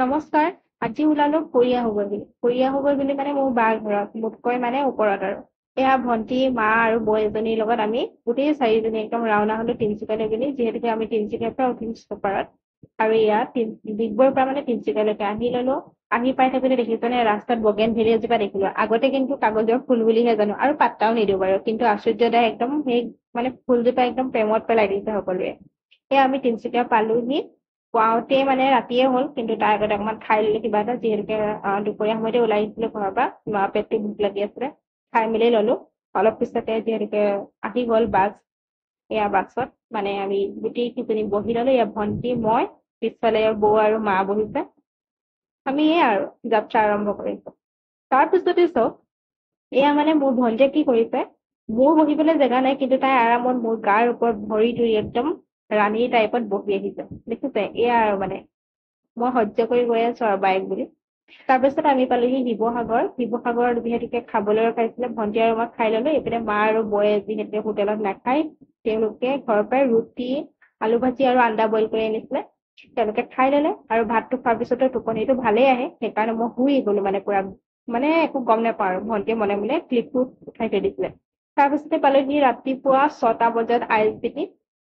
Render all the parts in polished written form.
নমস্কাৰ। আজি ওলালো ফুৰি আহোগৈ বুলি মানে মোৰ বাৰ ঘৰত মোতকৈ মানে ওপৰত আৰু এয়া ভন্টি মা আৰু বৌ এজনীৰ লগত আমি গোটেই চাৰিজনী একদম ৰাওনা হলো তিনচুকীয়ালৈ বুলি, যিহেতুকে আমি তিনচুকীয়াৰ পৰা উঠিম চপাৰত আৰু ইয়াত ডিগবৈৰ পৰা মানে তিনচুকীয়ালৈকে আহি ললো। আহি পাই থাকোতে দেখিছনে ৰাস্তাত বগেন ভেলি এজোপা দেখিলো। আগতে কিন্তু কাগজৰ ফুল বুলিহে জানো আৰু পাত্তাও নিদিওঁ বাৰু, কিন্তু আশ্চৰ্যদায় একদম সেই মানে ফুলজোপা একদম প্ৰেমত পেলাই দিছে সকলোৱে। এয়া আমি তিনচুকীয়া পালোহি। পুৱাওতে মানে ৰাতিয়ে হ'ল, কিন্তু তাৰ আগতে অকণমান খাই ললো কিবা এটা, যিহেতুকে দুপৰীয়া সময়তে ওলাই আহিছিলো ঘৰৰ পৰা, পেটটো ভোক লাগি আছিলে। খাই মেলি ললো। অলপ পিছতে যিহেতুকে আহি গ'ল বাছ। এয়া বাছত মানে আমি গোটেই কেইজনী বহি ললো। এয়া ভন্টি মই, পিছফালে বৌ আৰু মা বহিছে। আমি এয়া আৰু যাত্ৰা আৰম্ভ কৰিছো। তাৰপিছতে চাওক, এয়া মানে মোৰ ভন্টিয়ে কি কৰিছে, মোৰ বহিবলৈ জেগা নাই, কিন্তু তাই আৰামত মোৰ গাৰ ওপৰত ভৰি ধৰি একদম ৰাণীৰ টাইপত বহি আহিছে। দেখিছে, এয়া আৰু মানে মই সহ্য কৰি গৈ আছো আৰু বাইক বুলি। তাৰপিছত আমি পালোহি শিৱসাগৰ। শিৱসাগৰত যিহেতুকে খাবলৈ ৰখাইছিলে, ভন্টি আৰু মই খাই ললো। এইপিনে মা আৰু বৌয়ে যিহেতুকে হোটেলত নাখায়, তেওঁলোকে ঘৰৰ পৰাই ৰুটি, আলু ভাজি আৰু আন্দা বইল কৰি আনিছিলে। তেওঁলোকে খাই ললে আৰু ভাতটো খোৱাৰ পিছতো টোপনিটো ভালেই আহে, সেইকাৰণে মই শুই গলো মানে পুৰা, মানে একো গম নাপাওঁ আৰু ভন্টিয়ে মনে মনে ক্লিপটো উঠাই থৈ দিছিলে। তাৰপিছতে পালোহি ৰাতিপুৱা 6টা বজাত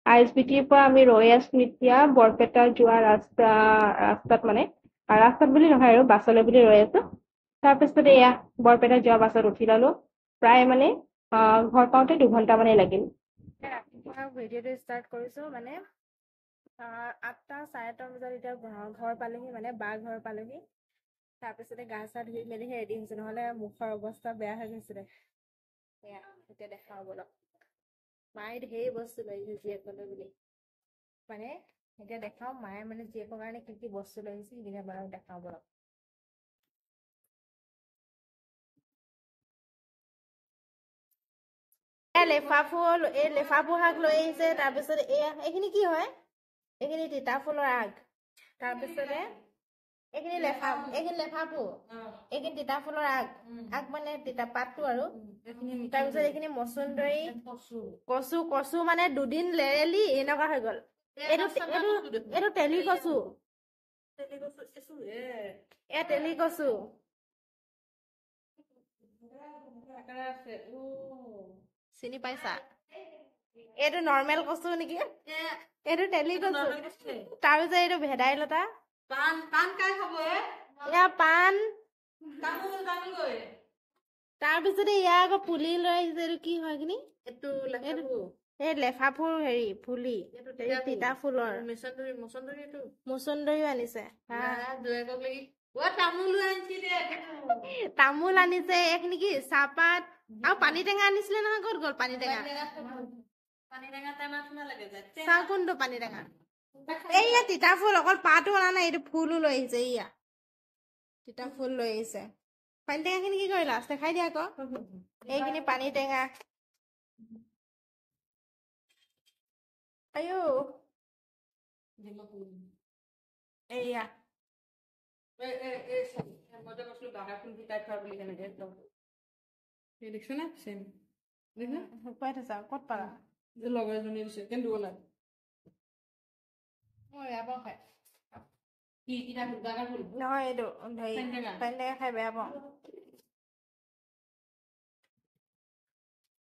আই এছ বি টিৰ পৰা আমি ৰৈ আছো এতিয়া বৰপেটা যোৱা ৰাস্তাত মানে, ৰাস্তাত বুলি নহয় আৰু বাছলৈ বুলি ৰৈ আছো। তাৰপিছতে এয়া বৰপেটা যোৱা বাছত উঠি ললো। প্ৰায় মানে ঘৰ পাওঁতে 2 ঘন্টা মানে লাগিল। ৰাতিপুৱা ভিডিঅ'টো ষ্টাৰ্ট কৰিছো মানে 8টা চাৰে 8টা বজাত এতিয়া ঘৰ পালোহি, মানে বা ঘৰ পালোহি। তাৰপিছতে গা চা ধুই মেলিহে ৰেডি হৈছো, নহলে মুখৰ অৱস্থা বেয়া হৈ গৈছিলে। এয়া এতিয়া দেখাও বলক। মায়ে ঢেৰ বস্তু লৈ আহিছে জীয়েকলৈ বুলি। মানে এতিয়া দেখাও মায়ে মানে জীয়েকৰ কাৰণে কি কি বস্তু লৈ আহিছে, সেইখিনি আপোনাক দেখাও বলক। লেফাফু শাক লৈ আহিছে। তাৰপিছত এইখিনি কি হয়, এইখিনি তিতা ফুলৰ আগ। তাৰপিছতে এইখিনি লেফাফু, এইখিনি তিতা ফুলৰ আগ মানে তিতা পাতটো আৰু। তাৰপিছত এইখিনি মচুন্দৰী, কচু মানে 2 দিন লেৰেলি এনেকুৱা হৈ গল। এইটো তেলি কচু। তেলি কচু। চিনি পাইছা? এইটো নৰ্মেল কচু নেকি? এইটো তেলি কচু। তাৰপিছত এইটো ভেদাইলতা। পান কাই খাব? এয়া পান। তাৰপিছতে ইয়াৰ আকৌ পুলি লৈ আহিছে। এইটো কি হয় কিনি? এই লেফাফুৰ হেৰি পুলি, তিতা ফুলৰ মচুন্দৰীও আনিছে। তামোল আনিছে। এইখিনি কি চাহপাত আৰু পানী টেঙা আনিছিলে নহয়, ক'ত গ'ল পানী টেঙা? চাহ কোনটো পানী টেঙা? এইয়া তিতা ফুল, অকল পাতো অনা নাই, এইটো ফুলো লৈ আহিছে। এইয়া তিতা ফুল লৈ আহিছে। পানী টেঙা খিনি কি কৰিলা? দেখাই দিয়া আকৌ। এইখিনি পানী টেঙা। আইও এইয়া দেখিছ নে? শুকুৱাই থৈছা, ক'ত পালা? লগৰ এজনী দিছে, কেনেকুৱা লাগে? মই বেয়া পাওঁ খাই। নহয়, এইটো পানী টেঙা খাই বেয়া পাওঁ।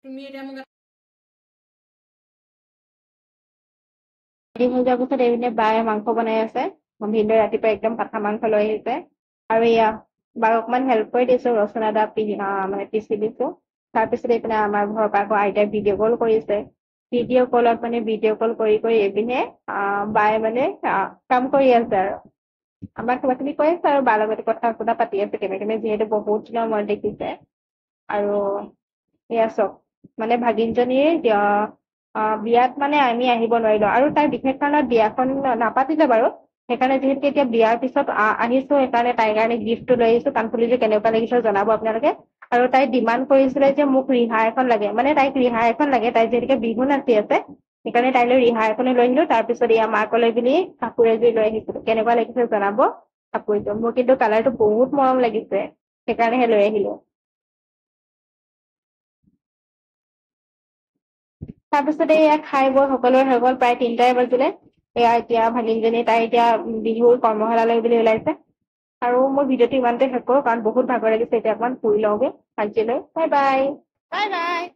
তুমি এতিয়া মোক হৈ যোৱাৰ পিছত এইপিনে বায়ে মাংস বনাই আছে। ভিনদেউ ৰাতিপুৱা একদম পাঠা মাংস লৈ আহিছে। আৰু এয়া বাক অকমান হেল্প কৰি দিছো, ৰচুন আদা মানে পিচি দিছো। তাৰপিছত এইপিনে আমাৰ ঘৰৰ পৰা আকৌ আইতাই ভিডিঅ' কল কৰিছে। ভিডিঅ' কলত মানে ভিডিঅ' কল কৰি এইপিনে বায়ে মানে কাম কৰি আছে আৰু আমাক কিবা কিবি কৈ আছে আৰু বাৰ লগতে কথা পাতি আছে কেনে, যিহেতু বহুত দিনৰ মূৰত দেখিছে। আৰু এয়া চব মানে ভাগিনজনীৰ বিয়াত মানে আমি আহিব নোৱাৰিলো, আৰু তাই বিশেষ কাৰণত বিয়াখন নাপাতিলে বাৰু। সেইকাৰণে যিহেতুকে এতিয়া বিয়াৰ পিছত আহিছো, সেইকাৰণে তাইৰ কাৰণে গিফ্টটো লৈ আহিছো। কাণফুলিযোৰ কেনেকুৱা লাগিছে জনাব আপোনালোকে। আৰু তাই ডিমাণ্ড কৰিছিলে যে মোক ৰিহা এখন লাগে, মানে তাইক ৰিহা এখন লাগে। তাই যিহেতুকে বিহু নাচি আছে, সেইকাৰণে তাইলৈ ৰিহা এখনো লৈ আহিলো। তাৰপিছত এয়া মাকলৈ বুলি কাপোৰ এযোৰ লৈ আহিছিলো। কেনেকুৱা লাগিছে জনাব কাপোৰযোৰ। মোৰ কিন্তু কালাৰটো বহুত মৰম লাগিছে, সেইকাৰণেহে লৈ আহিলো। তাৰপিছতে এয়া খাই বৈ সকলোৰে হৈ গল, প্ৰায় 3টাই বাজিলে। এয়া এতিয়া ভাগিনজনী তাই এতিয়া বিহুৰ কৰ্মশালালৈ বুলি ওলাইছে। আৰু মোৰ ভিডিঅ'টো ইমানতে শেষ কৰোঁ কাৰণ বহুত ভাগৰ লাগিছে এতিয়া অকণমান শুই লওঁগে আজিলৈ বাই বাই বাই বাই।